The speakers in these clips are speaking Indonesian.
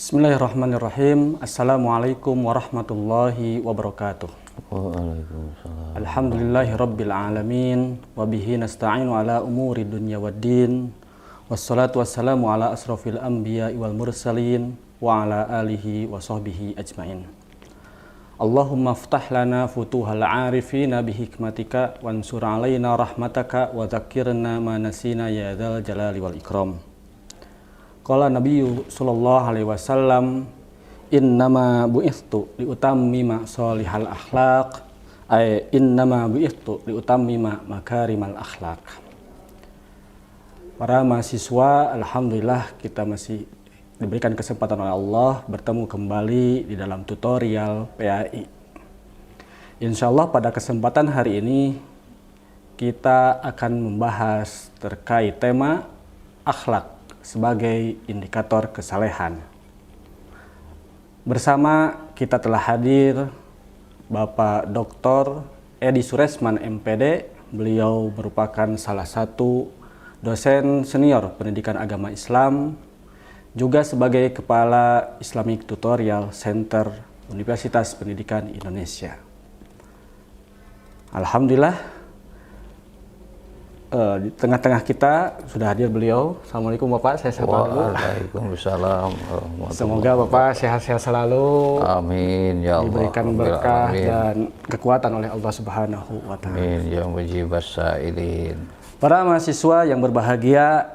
Bismillahirrahmanirrahim. Assalamualaikum warahmatullahi wabarakatuh. Waalaikumsalam. Alhamdulillahi rabbil alamin. Wabihi nasta'inu ala umuri dunya waddin. Wassalatu wassalamu ala asrafil anbiya wal mursalin. Wa ala alihi wa sahbihi ajmain. Allahumma ftah lana futuhal arifina bihikmatika. Wansur alaina rahmataka. Wa zakirna ma nasina ya dzal jalali wal ikram. Qala Nabiyyu sallallahu alaihi wasallam, innama bu'ithtu liutammima sholihal akhlaq, ay innama bu'ithtu liutammima makarimal akhlaq. Para mahasiswa, alhamdulillah kita masih diberikan kesempatan oleh Allah bertemu kembali di dalam tutorial PAI. Insyaallah pada kesempatan hari ini kita akan membahas terkait tema akhlak sebagai indikator kesalehan. Bersama kita telah hadir Bapak Dr. Edi Suresman MPD. Beliau merupakan salah satu dosen senior pendidikan agama Islam, juga sebagai Kepala Islamic Tutorial Center Universitas Pendidikan Indonesia. Alhamdulillah, di tengah-tengah kita sudah hadir beliau. Assalamualaikum Bapak, saya sapa dulu. Waalaikumsalam. Semoga Bapak sehat-sehat selalu. Amin ya Allah. Diberikan berkah dan kekuatan oleh Allah Subhanahu wa taala. Amin ya mujibas sa'ilin. Para mahasiswa yang berbahagia,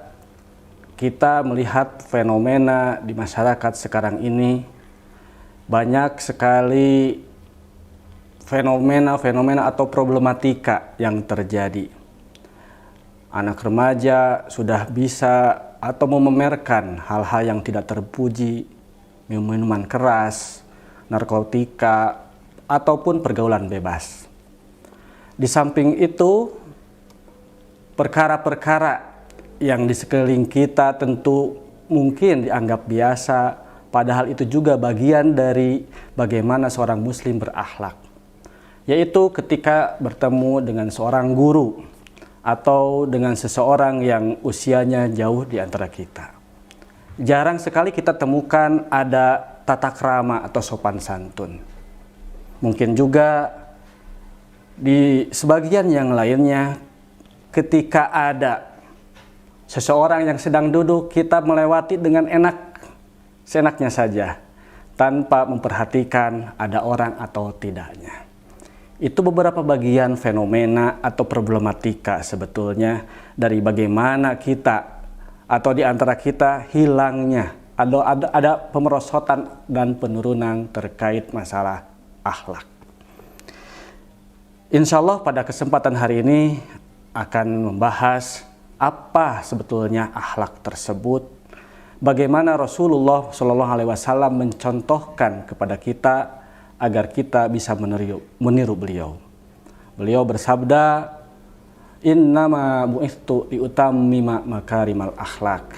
kita melihat fenomena di masyarakat sekarang ini banyak sekali fenomena atau problematika yang terjadi. Anak remaja sudah bisa atau memamerkan hal-hal yang tidak terpuji, minuman keras, narkotika, ataupun pergaulan bebas. Di samping itu, perkara-perkara yang di sekeliling kita tentu mungkin dianggap biasa, padahal itu juga bagian dari bagaimana seorang muslim berakhlak. Yaitu ketika bertemu dengan seorang guru atau dengan seseorang yang usianya jauh di antara kita. Jarang sekali kita temukan ada tata krama atau sopan santun. Mungkin juga di sebagian yang lainnya, ketika ada seseorang yang sedang duduk, kita melewati dengan seenaknya saja, tanpa memperhatikan ada orang atau tidaknya. Itu beberapa bagian fenomena atau problematika sebetulnya dari bagaimana kita atau di antara kita hilangnya ada pemerosotan dan penurunan terkait masalah akhlak. Insya Allah pada kesempatan hari ini akan membahas apa sebetulnya akhlak tersebut, bagaimana Rasulullah SAW mencontohkan kepada kita agar kita bisa meniru beliau. Beliau bersabda, innama bu'ithtu liutammima makarimal akhlak.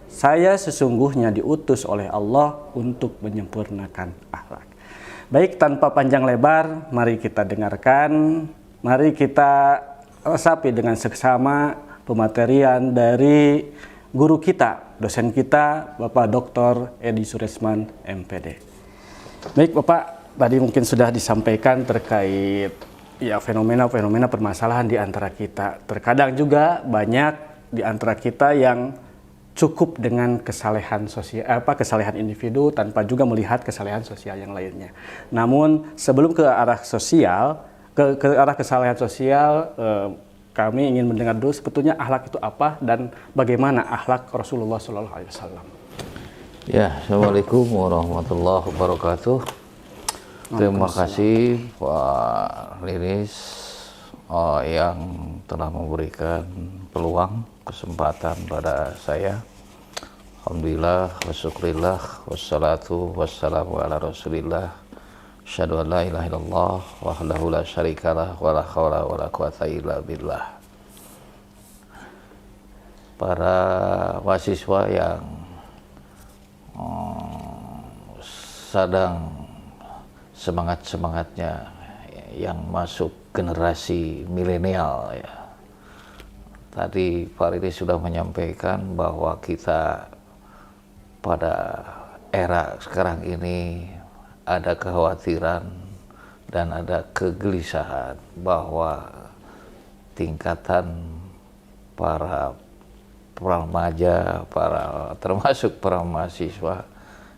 Saya sesungguhnya diutus oleh Allah untuk menyempurnakan akhlak. Baik, tanpa panjang lebar, mari kita dengarkan, mari kita resapi dengan seksama pematerian dari guru kita, dosen kita, Bapak Dr. Edi Suresman MPD. Baik Bapak, tadi mungkin sudah disampaikan terkait ya fenomena-fenomena permasalahan di antara kita. Terkadang juga banyak di antara kita yang cukup dengan kesalehan sosial, kesalehan individu tanpa juga melihat kesalehan sosial yang lainnya. Namun sebelum ke arah sosial, ke arah kesalehan sosial, kami ingin mendengar dulu sebetulnya akhlak itu apa dan bagaimana akhlak Rasulullah SAW. Ya, Assalamualaikum warahmatullahi wabarakatuh. Terima kasih Pak Liris yang telah memberikan peluang, kesempatan pada saya. Alhamdulillah, wasyukurillah, wassalatu wassalamu ala rasulillah. Asyhadu an la ilaha illallah wahdahu la syarikalah wa la haula wa la quwata illa billah. Para mahasiswa yang sedang semangat-semangatnya yang masuk generasi milenial ya. Tadi Pak Ridi sudah menyampaikan bahwa kita pada era sekarang ini ada kekhawatiran dan ada kegelisahan bahwa tingkatan para remaja, termasuk para mahasiswa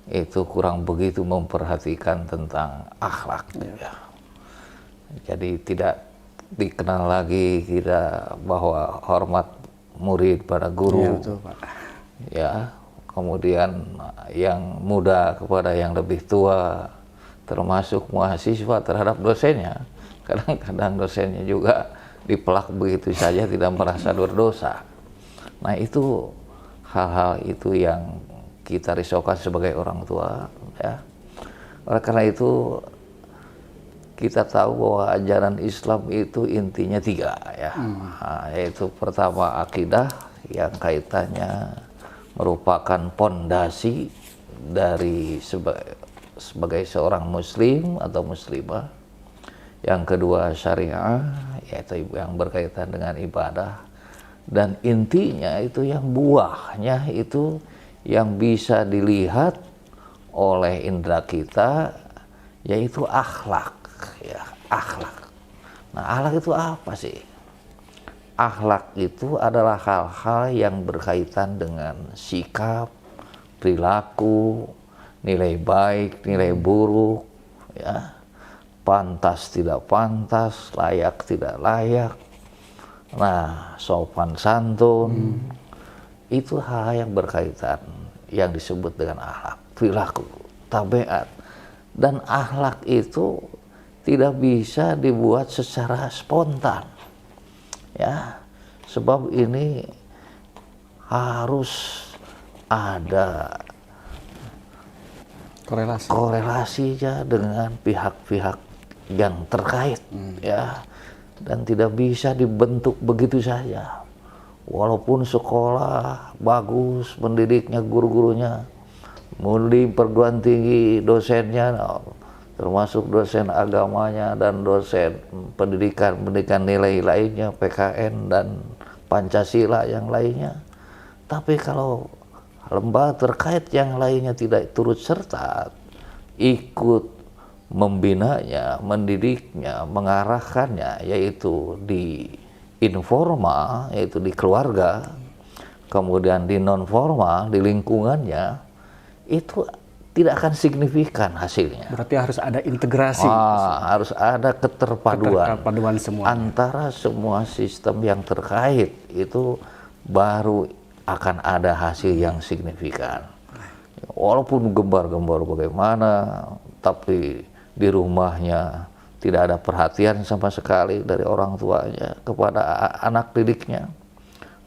itu kurang begitu memperhatikan tentang akhlak. Ya. Jadi tidak dikenal lagi kita bahwa hormat murid pada guru. Ya, betul, Pak. Ya, kemudian yang muda kepada yang lebih tua, termasuk mahasiswa terhadap dosennya. Kadang-kadang dosennya juga dipelak begitu saja, tidak merasa berdosa. Nah, itu hal-hal itu yang kita risaukan sebagai orang tua, ya. Oleh karena itu kita tahu bahwa ajaran Islam itu intinya 3, ya. Nah, yaitu pertama akidah yang kaitannya merupakan pondasi dari sebagai seorang muslim atau muslimah. Yang kedua syariah, yaitu yang berkaitan dengan ibadah. Dan intinya itu yang buahnya itu yang bisa dilihat oleh indera kita, yaitu akhlak, ya, akhlak. Nah, akhlak itu apa sih? Akhlak itu adalah hal-hal yang berkaitan dengan sikap, perilaku, nilai baik, nilai buruk, ya, pantas tidak pantas, layak tidak layak. Nah, sopan santun, itu hal yang berkaitan yang disebut dengan akhlak, perilaku, tabiat. Dan akhlak itu tidak bisa dibuat secara spontan, ya, sebab ini harus ada korelasinya dengan pihak-pihak yang terkait, ya, dan tidak bisa dibentuk begitu saja. Walaupun sekolah bagus, pendidiknya, guru-gurunya, mulai perguruan tinggi, dosennya, termasuk dosen agamanya dan dosen pendidikan nilai lainnya, PKN dan Pancasila yang lainnya. Tapi kalau lembaga terkait yang lainnya tidak turut serta, ikut membinanya, mendidiknya, mengarahkannya, yaitu di informal, yaitu di keluarga, kemudian di non formal, di lingkungannya, itu tidak akan signifikan hasilnya. Berarti harus ada integrasi. Harus ada keterpaduan semua antara semua sistem yang terkait, itu baru akan ada hasil yang signifikan. Walaupun gembar-gembar bagaimana, tapi di rumahnya tidak ada perhatian sama sekali dari orang tuanya kepada anak didiknya.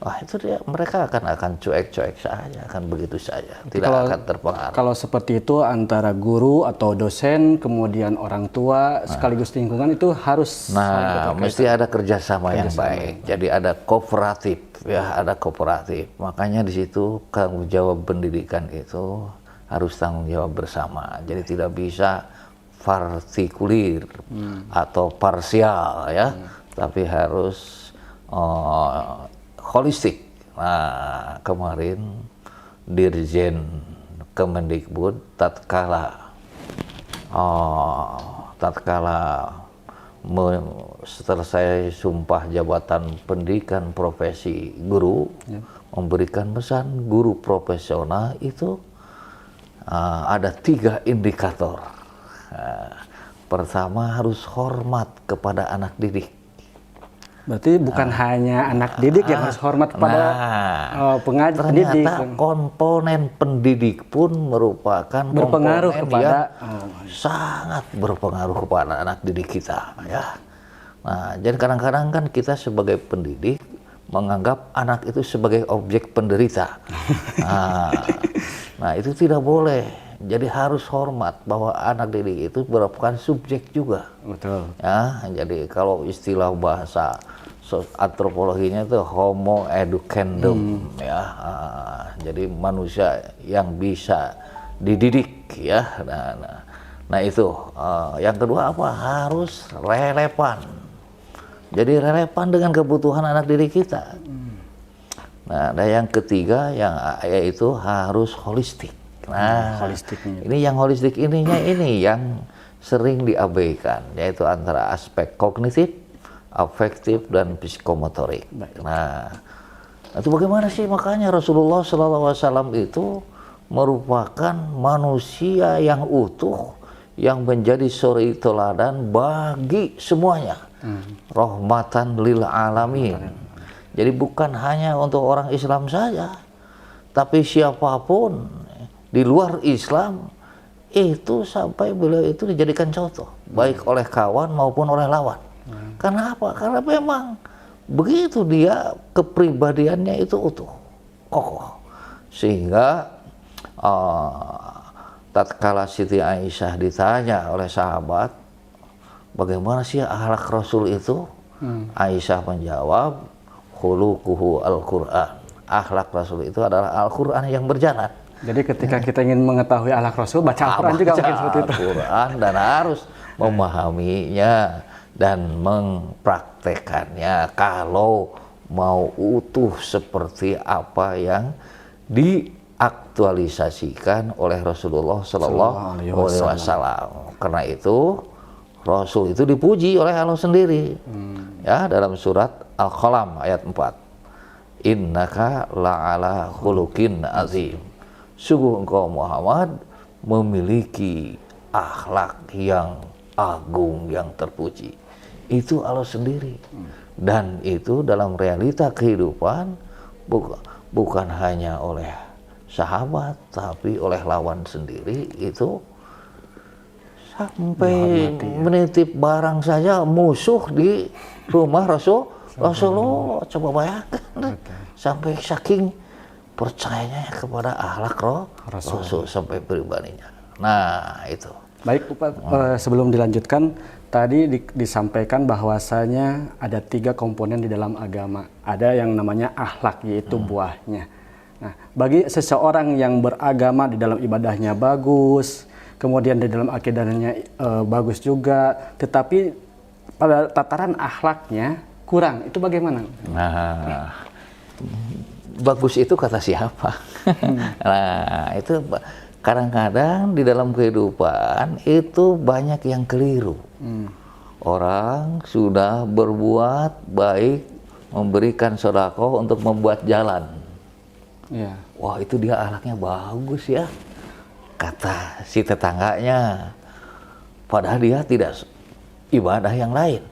Wah, itu dia, mereka akan cuek-cuek saja, akan begitu saja, tidak akan terpengaruh. Kalau seperti itu antara guru atau dosen, kemudian orang tua, sekaligus lingkungan itu harus mesti ada kerjasama yang baik. Jadi ada kooperatif, ya, ada kooperatif. Makanya di situ tanggung jawab pendidikan itu harus tanggung jawab bersama. Jadi tidak bisa partikulir atau parsial, ya, tapi harus holistik. Nah, kemarin Dirjen Kemendikbud tatkala setelah saya sumpah jabatan pendidikan profesi guru, memberikan pesan guru profesional itu ada 3 indikator. Pertama, harus hormat kepada anak didik. Berarti bukan hanya anak didik yang harus hormat kepada pendidik. Ternyata komponen pendidik pun merupakan berpengaruh kepada sangat berpengaruh kepada anak didik kita, ya. Nah, jadi kadang-kadang kan kita sebagai pendidik menganggap anak itu sebagai objek penderita. Nah, itu tidak boleh. Jadi harus hormat bahwa anak didik itu merupakan subjek juga. Betul. Ya, jadi kalau istilah bahasa antropologinya itu homo educandum, ya. Jadi manusia yang bisa dididik, ya. Nah itu. Yang kedua apa? Harus relevan. Jadi relevan dengan kebutuhan anak didik kita. Nah, dan yang ketiga yaitu harus holistik. Nah, holistiknya. ini yang holistik ininya ini yang sering diabaikan, yaitu antara aspek kognitif, afektif, dan psikomotorik. Nah, itu bagaimana sih? Makanya Rasulullah SAW itu merupakan manusia yang utuh, yang menjadi suri teladan bagi semuanya. Rahmatan lil alamin. Jadi bukan hanya untuk orang Islam saja, tapi siapapun di luar Islam itu sampai beliau itu dijadikan contoh, baik oleh kawan maupun oleh lawan. Karena apa? Karena memang begitu dia kepribadiannya itu utuh, kokoh. Sehingga tatkala Siti Aisyah ditanya oleh sahabat, bagaimana sih akhlak Rasul itu? Aisyah menjawab, khuluquhu Al-Quran. Akhlak Rasul itu adalah Al-Quran yang berjalan. Jadi ketika kita ingin mengetahui akhlak Rasul, baca Al-Quran juga mungkin seperti itu. Al-Quran dan harus memahaminya dan mempraktekannya kalau mau utuh seperti apa yang diaktualisasikan oleh Rasulullah Sallallahu Alaihi Wasallam. Karena itu Rasul itu dipuji oleh Allah sendiri. Ya, dalam surat Al-Qalam ayat 4. Innaka la'ala khuluqin azim. Sungguh engkau Muhammad memiliki akhlak yang agung, yang terpuji. Itu Allah sendiri. Dan itu dalam realita kehidupan bukan hanya oleh sahabat, tapi oleh lawan sendiri itu sampai menitip barang saja musuh di rumah Rasulullah. Coba bayangkan, sampai saking percayanya kepada akhlak Rasul sampai pribadinya. Nah, itu. Baik, sebelum dilanjutkan, tadi disampaikan bahwasanya ada 3 komponen di dalam agama. Ada yang namanya akhlak, yaitu buahnya. Nah, bagi seseorang yang beragama di dalam ibadahnya bagus, kemudian di dalam akidahnya bagus juga, tetapi pada tataran akhlaknya kurang, itu bagaimana? Nah, bagus itu kata siapa? Nah, itu kadang-kadang di dalam kehidupan itu banyak yang keliru. Orang sudah berbuat baik, memberikan sedekah untuk membuat jalan. Ya. Wah, itu dia akhlaknya bagus ya, kata si tetangganya. Padahal dia tidak ibadah yang lain,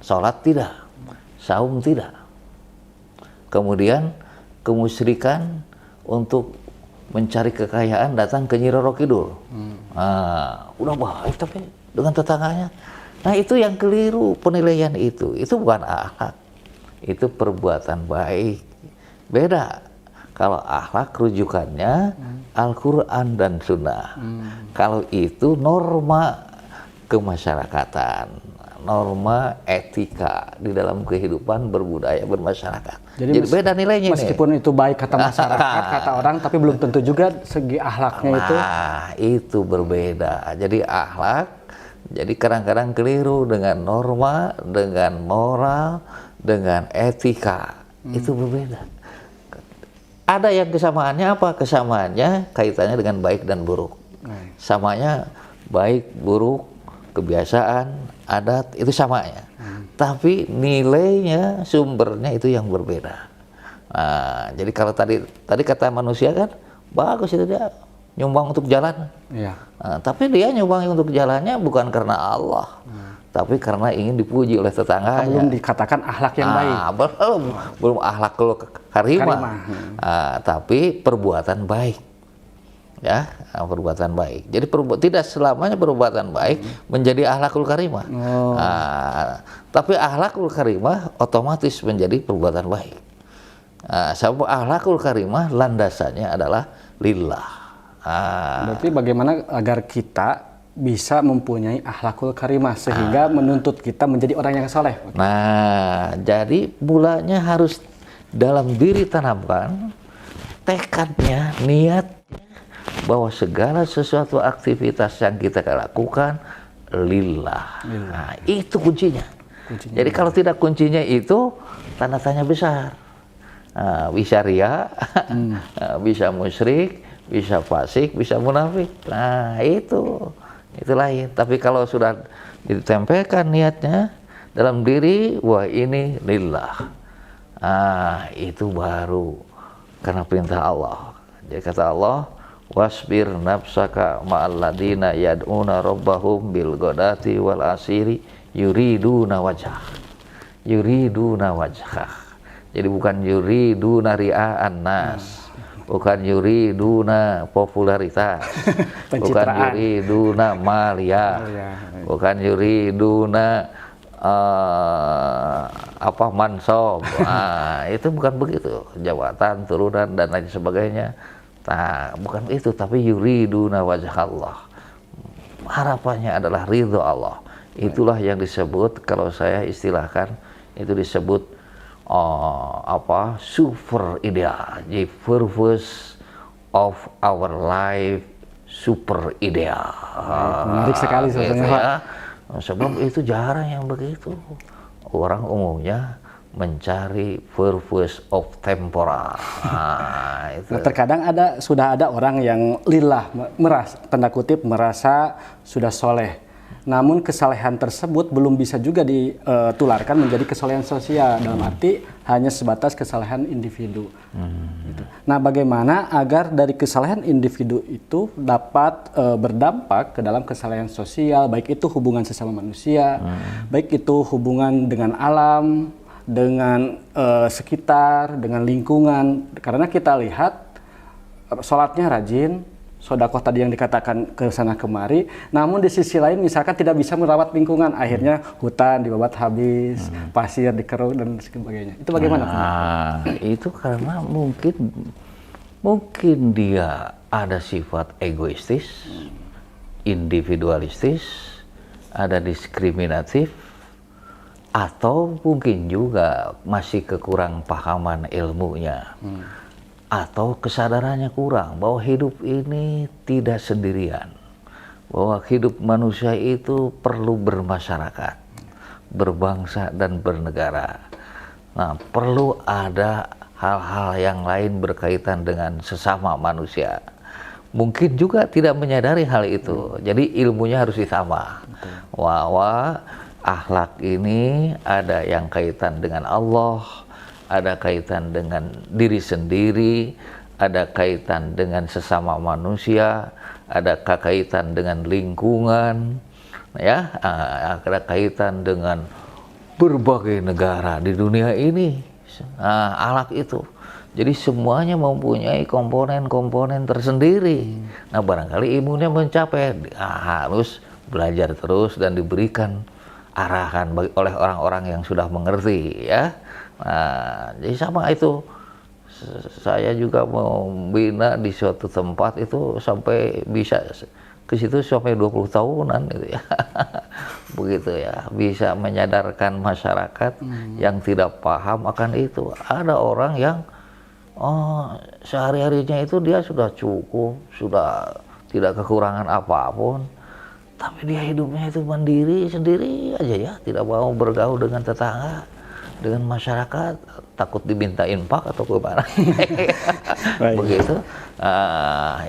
sholat tidak, saum tidak. Kemudian kemusyrikan untuk mencari kekayaan datang ke Nyi Roro Kidul. Nah, udah baik tapi dengan tetangganya. Nah, itu yang keliru penilaian itu bukan akhlak, itu perbuatan baik. Beda. Kalau akhlak rujukannya Al-Quran dan Sunnah. Kalau itu norma kemasyarakatan, norma etika di dalam kehidupan berbudaya bermasyarakat. Jadi beda nilainya. Meskipun itu baik kata masyarakat, kata orang, tapi belum tentu juga segi akhlaknya itu. Nah, itu berbeda. Jadi akhlak, jadi kadang-kadang keliru dengan norma, dengan moral, dengan etika. Itu berbeda. Ada yang kesamaannya apa? Kesamaannya kaitannya dengan baik dan buruk. Samanya baik, buruk, kebiasaan, adat, itu samanya. Tapi nilainya, sumbernya itu yang berbeda. Nah, jadi kalau tadi kata manusia kan, bagus itu dia nyumbang untuk jalan. Iya. Nah, tapi dia nyumbang untuk jalannya bukan karena Allah. Tapi karena ingin dipuji oleh tetangganya. Belum dikatakan akhlak yang baik. Belum akhlakul karimah. Tapi perbuatan baik. Ya, perbuatan baik. Jadi tidak selamanya perbuatan baik menjadi akhlakul karimah. Tapi akhlakul karimah otomatis menjadi perbuatan baik. Sebab akhlakul karimah landasannya adalah lillah. Berarti bagaimana agar kita bisa mempunyai akhlakul karimah sehingga menuntut kita menjadi orang yang saleh. Nah, jadi mulanya harus dalam diri tanamkan tekadnya, niatnya bahwa segala sesuatu aktivitas yang kita lakukan lillah. Nah, itu kuncinya. Jadi kalau tidak kuncinya itu tanda tanya besar. Bisa riya, bisa musyrik, bisa fasik, bisa munafik. Nah, itu lain. Tapi kalau sudah ditempelkan niatnya dalam diri, wah ini lillah. Itu baru karena perintah Allah. Jadi kata Allah, wasbir nafsaka ma'al ladina yad'una rabbahum bil ghadati wal asiri yuriduna wajhah. Yuriduna wajhah. Jadi bukan yuriduna ria'an nas, bukan yuriduna popularitas, bukan yuriduna malia, bukan yuriduna mansob. Itu bukan begitu, jabatan, turunan dan lain sebagainya. Nah, bukan itu, tapi yuriduna wajah Allah. Harapannya adalah ridho Allah. Itulah yang disebut, kalau saya istilahkan, itu disebut super ideal. The purpose of our life super ideal. Menarik sekali sebenarnya, Pak. Ya. Sebab itu jarang yang begitu. Orang umumnya mencari purpose of temporal. Itu. Terkadang sudah ada orang yang lillah, tanda kutip merasa sudah soleh. Namun kesalehan tersebut belum bisa juga ditularkan menjadi kesalehan sosial, dalam arti hanya sebatas kesalehan individu. Gitu. Nah, bagaimana agar dari kesalehan individu itu dapat berdampak ke dalam kesalehan sosial, baik itu hubungan sesama manusia, baik itu hubungan dengan alam, dengan sekitar, dengan lingkungan. Karena kita lihat sholatnya rajin, sodakoh tadi yang dikatakan ke sana kemari, namun di sisi lain misalkan tidak bisa merawat lingkungan, akhirnya hutan dibabat habis, pasir dikeruk dan sebagainya. Itu bagaimana? Itu karena mungkin dia ada sifat egoistis, individualistis, ada diskriminatif, atau mungkin juga masih kekurang pahaman ilmunya. Atau kesadarannya kurang bahwa hidup ini tidak sendirian, bahwa hidup manusia itu perlu bermasyarakat, berbangsa dan bernegara. Nah, perlu ada hal-hal yang lain berkaitan dengan sesama manusia. Mungkin juga tidak menyadari hal itu, jadi ilmunya harus ditambah. Bahwa akhlak ini ada yang kaitan dengan Allah, ada kaitan dengan diri sendiri, ada kaitan dengan sesama manusia, ada kaitan dengan lingkungan, ya, ada kaitan dengan berbagai negara di dunia ini. Akhlak itu. Jadi semuanya mempunyai komponen-komponen tersendiri. Nah, barangkali ilmunya mencapai, harus belajar terus dan diberikan arahan oleh orang-orang yang sudah mengerti, ya. Nah, jadi sama itu, saya juga membina di suatu tempat itu sampai bisa ke situ sampai 20 tahunan gitu ya. Begitu ya, bisa menyadarkan masyarakat yang tidak paham akan itu. Ada orang yang sehari-harinya itu dia sudah cukup, sudah tidak kekurangan apapun, tapi dia hidupnya itu mandiri sendiri aja ya, tidak mau bergaul dengan tetangga, dengan masyarakat, takut diminta infak atau gimana. Begitu.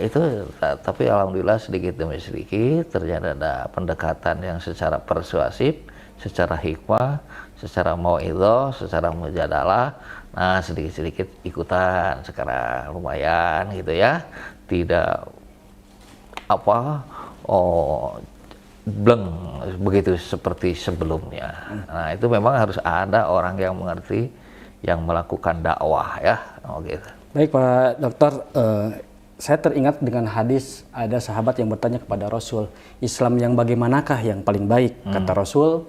Itu, tapi alhamdulillah sedikit demi sedikit ternyata ada pendekatan yang secara persuasif, secara hikmah, secara mau'idhah, secara mujadalah. Nah, sedikit-sedikit ikutan sekarang lumayan gitu ya. Tidak bleng begitu seperti sebelumnya. Nah, itu memang harus ada orang yang mengerti, yang melakukan dakwah ya. Gitu. Baik Pak Dokter, saya teringat dengan hadis ada sahabat yang bertanya kepada Rasul, Islam yang bagaimanakah yang paling baik? Kata Rasul,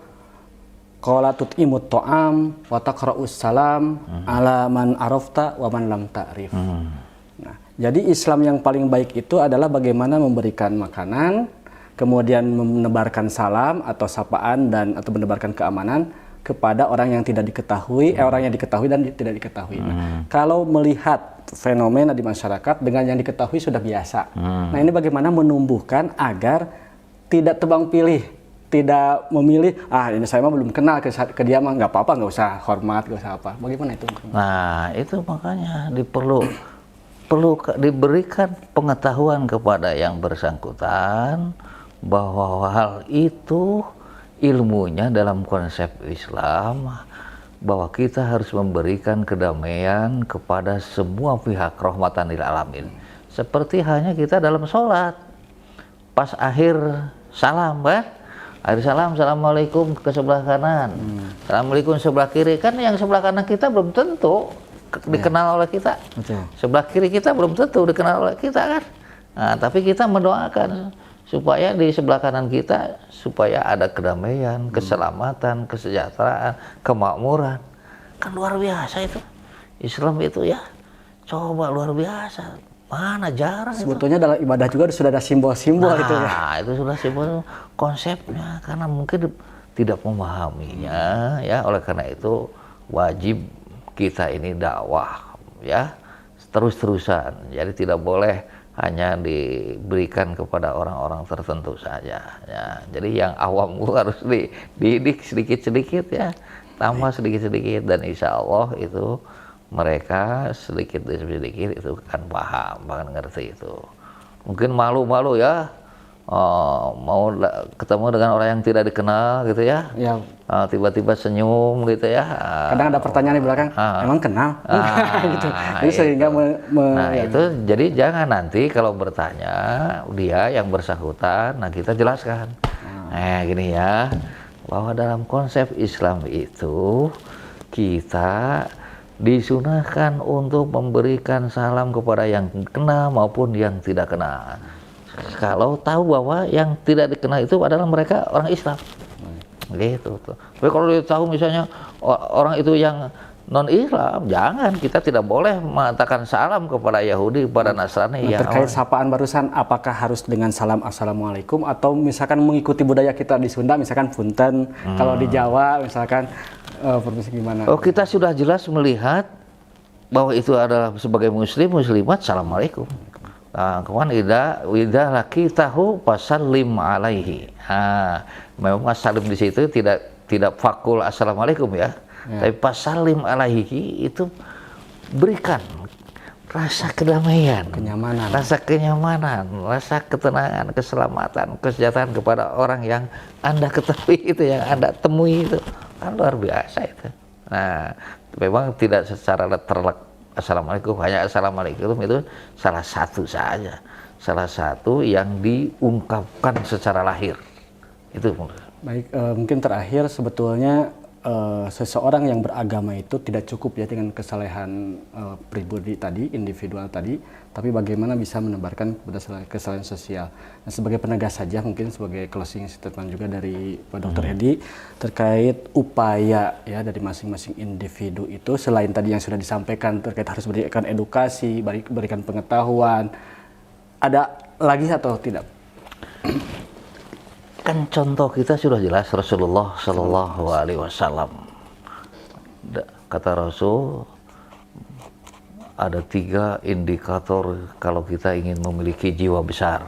qala tut'imut ta'am wa taqra'us salam ala man arafta wa man lam ta'rif. Nah, jadi Islam yang paling baik itu adalah bagaimana memberikan makanan, kemudian menebarkan salam atau sapaan atau menebarkan keamanan kepada orang yang tidak diketahui, orang yang diketahui dan tidak diketahui. Nah, kalau melihat fenomena di masyarakat dengan yang diketahui sudah biasa. Nah, ini bagaimana menumbuhkan agar tidak tebang pilih, tidak memilih, ini saya mah belum kenal ke dia mah nggak apa-apa, nggak usah hormat, nggak usah apa. Bagaimana itu? Nah, itu makanya perlu diberikan pengetahuan kepada yang bersangkutan bahwa hal itu ilmunya dalam konsep Islam, bahwa kita harus memberikan kedamaian kepada semua pihak, rahmatan lil alamin. Seperti hanya kita dalam sholat, pas akhir salam kan, akhir salam, assalamualaikum ke sebelah kanan, assalamualaikum sebelah kiri, kan yang sebelah kanan kita belum tentu dikenal oleh kita. Betul. Sebelah kiri kita belum tentu dikenal oleh kita kan. Nah, tapi kita mendoakan supaya di sebelah kanan kita supaya ada kedamaian, keselamatan, kesejahteraan, kemakmuran. Kan luar biasa itu. Islam itu ya. Coba luar biasa. Mana jarang Sebetulnya dalam ibadah juga sudah ada simbol-simbol itu ya. Nah, itu sudah simbol konsepnya, karena mungkin tidak memahaminya ya. Oleh karena itu wajib kita ini dakwah ya terus-terusan. Jadi tidak boleh hanya diberikan kepada orang-orang tertentu saja ya. Jadi yang awam harus dididik sedikit-sedikit ya, tambah sedikit-sedikit, dan insya Allah itu mereka sedikit demi sedikit itu akan paham, akan ngerti itu. Mungkin malu-malu ya, mau ketemu dengan orang yang tidak dikenal gitu ya, tiba-tiba senyum gitu ya. Kadang ada pertanyaan di belakang, emang kenal? Gitu. Jadi sehingga itu jadi jangan nanti kalau bertanya dia yang bersangkutan, nah kita jelaskan. Gini ya, bahwa dalam konsep Islam itu kita disunahkan untuk memberikan salam kepada yang kenal maupun yang tidak kenal. Kalau tahu bahwa yang tidak dikenal itu adalah mereka orang Islam, gitu tuh. Tapi kalau dia tahu misalnya orang itu yang non Islam, jangan, kita tidak boleh mengatakan salam kepada Yahudi, kepada Nasrani. Nah, terkait sapaan barusan, apakah harus dengan salam assalamualaikum atau misalkan mengikuti budaya kita di Sunda, misalkan punten, kalau di Jawa misalkan permisi gimana? Oh, kita sudah jelas melihat bahwa itu adalah sebagai muslim muslimat assalamualaikum. Nah, kemudian idza laqitahu fasallim alaihi. Memang salim di situ tidak fakul assalamualaikum ya. Tapi fasallim alaihi itu berikan rasa kedamaian, rasa kenyamanan, rasa ketenangan, keselamatan, kesejahteraan kepada orang yang Anda ketahui itu, yang Anda temui itu. Kan luar biasa itu. Nah, memang tidak secara terlek assalamualaikum, hanya assalamualaikum itu salah satu saja, salah satu yang diungkapkan secara lahir itu. Baik, mungkin terakhir sebetulnya seseorang yang beragama itu tidak cukup ya dengan kesalehan pribadi tadi, individual tadi, tapi bagaimana bisa menebarkan kesalehan sosial. Nah, sebagai penegas saja, mungkin sebagai closing statement juga dari Pak Dr. Hedi terkait upaya ya dari masing-masing individu itu, selain tadi yang sudah disampaikan terkait harus berikan edukasi, berikan pengetahuan, ada lagi atau tidak? Kan contoh kita sudah jelas, Rasulullah Shallallahu Alaihi Wasallam. Kata Rasul, ada 3 indikator kalau kita ingin memiliki jiwa besar.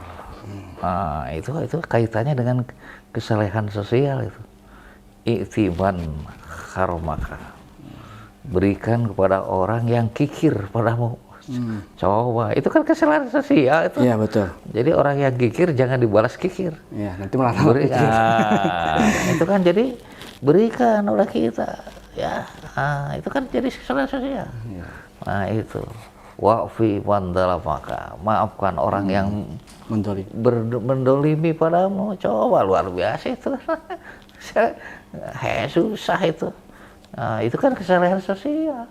Nah, itu kaitannya dengan kesalehan sosial itu. I'timan kharomaka, berikan kepada orang yang kikir padamu. Coba, itu kan kesalahan sosial itu. Iya, betul. Jadi orang yang kikir jangan dibalas kikir. Iya, nanti malah itu kan jadi berikan oleh kita, ya. Itu kan jadi kesalahan sosial. Ya. Nah, itu wa'fi wandalamaka, maafkan orang yang mendolimi padamu. Coba, luar biasa itu. Susah itu. Nah, itu kan kesalahan sosial.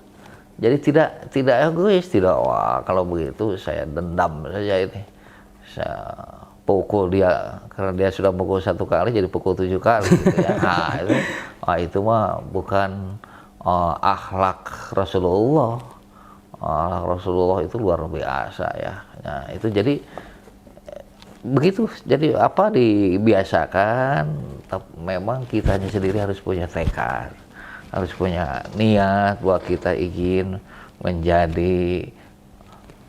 Jadi tidak egois, tidak kalau begitu saya dendam saja ini, saya pukul dia karena dia sudah pukul 1 kali jadi pukul 7 kali gitu ya. Itu mah bukan akhlak Rasulullah. Akhlak Rasulullah itu luar biasa ya. Nah, itu jadi begitu, jadi apa dibiasakan, memang kitanya sendiri harus punya tekad, harus punya niat bahwa kita ingin menjadi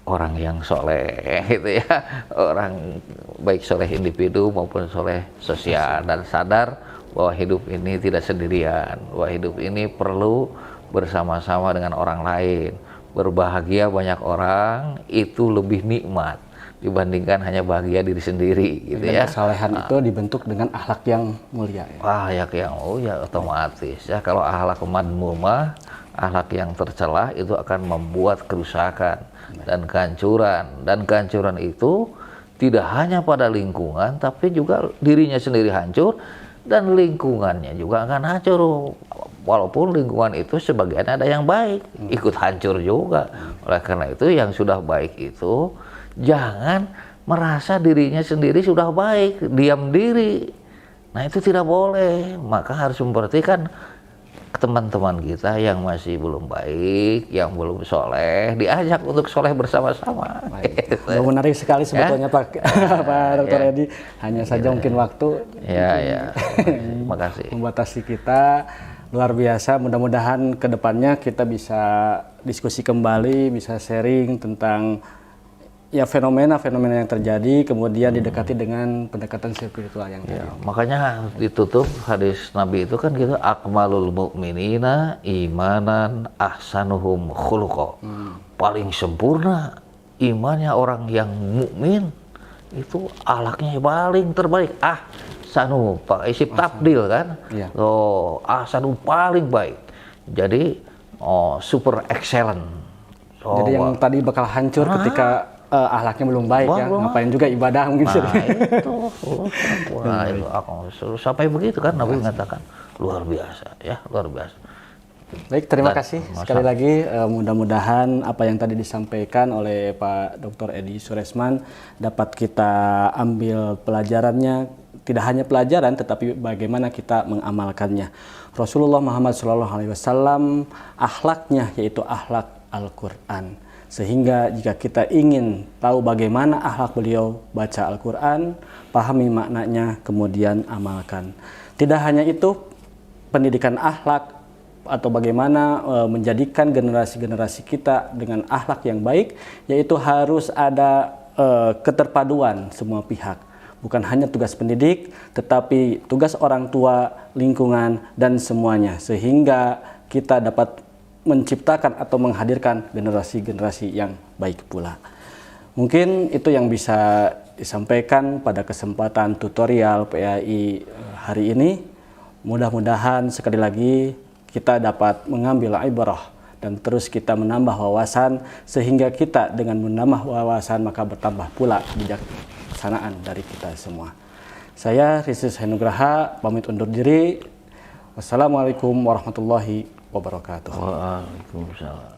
orang yang soleh gitu ya, orang baik soleh individu maupun soleh sosial, dan sadar bahwa hidup ini tidak sendirian, bahwa hidup ini perlu bersama-sama dengan orang lain, berbahagia banyak orang itu lebih nikmat dibandingkan hanya bahagia diri sendiri gitu Dan ya. kesalehan itu dibentuk dengan akhlak yang mulia ya. Akhlak yang otomatis ya, kalau akhlak madmumah, akhlak yang tercela itu akan membuat kerusakan dan kehancuran itu tidak hanya pada lingkungan tapi juga dirinya sendiri hancur dan lingkungannya juga akan hancur. Walaupun lingkungan itu sebagian ada yang baik ikut hancur juga. Oleh karena itu yang sudah baik itu jangan merasa dirinya sendiri sudah baik, diam diri. Nah itu tidak boleh, maka harus memperhatikan teman-teman kita yang masih belum baik, yang belum soleh, diajak untuk soleh bersama-sama. Menarik sekali sebetulnya Pak Dr. Edi. Hanya saja mungkin waktu makasih. membatasi kita. Luar biasa, mudah-mudahan kedepannya kita bisa diskusi kembali, bisa sharing tentang ya fenomena-fenomena yang terjadi, kemudian didekati dengan pendekatan spiritual yang tadi. Makanya ditutup hadis Nabi itu kan gitu, akmalul mu'minina imanan ahsanuhum khuluqa. Paling sempurna imannya orang yang mukmin itu akhlaknya paling terbaik. Ahsanu pakai isim tabdil kan. Iya. Ahsanu paling baik. Jadi super excellent. Jadi yang tadi bakal hancur ketika akhlaknya belum baik ya, ngapain juga ibadah mungkin. Itu aku sampai begitu kan Nabi mengatakan luar biasa ya, luar biasa. Baik, terima kasih sekali lagi. Mudah-mudahan apa yang tadi disampaikan oleh Pak Dr. Edi Suresman dapat kita ambil pelajarannya, tidak hanya pelajaran tetapi bagaimana kita mengamalkannya. Rasulullah Muhammad SAW akhlaknya yaitu akhlak Al-Quran. Sehingga jika kita ingin tahu bagaimana akhlak beliau, baca Al-Quran, pahami maknanya, kemudian amalkan. Tidak hanya itu, pendidikan akhlak atau bagaimana menjadikan generasi-generasi kita dengan akhlak yang baik, yaitu harus ada keterpaduan semua pihak. Bukan hanya tugas pendidik, tetapi tugas orang tua, lingkungan, dan semuanya. Sehingga kita dapat menciptakan atau menghadirkan generasi-generasi yang baik pula. Mungkin itu yang bisa disampaikan pada kesempatan tutorial PAI hari ini. Mudah-mudahan sekali lagi kita dapat mengambil ibrah dan terus kita menambah wawasan, sehingga kita dengan menambah wawasan maka bertambah pula kebijaksanaan dari kita semua. Saya Rizis Henugraha pamit undur diri. Wassalamualaikum warahmatullahi wabarakatuh. Waalaikumsalam.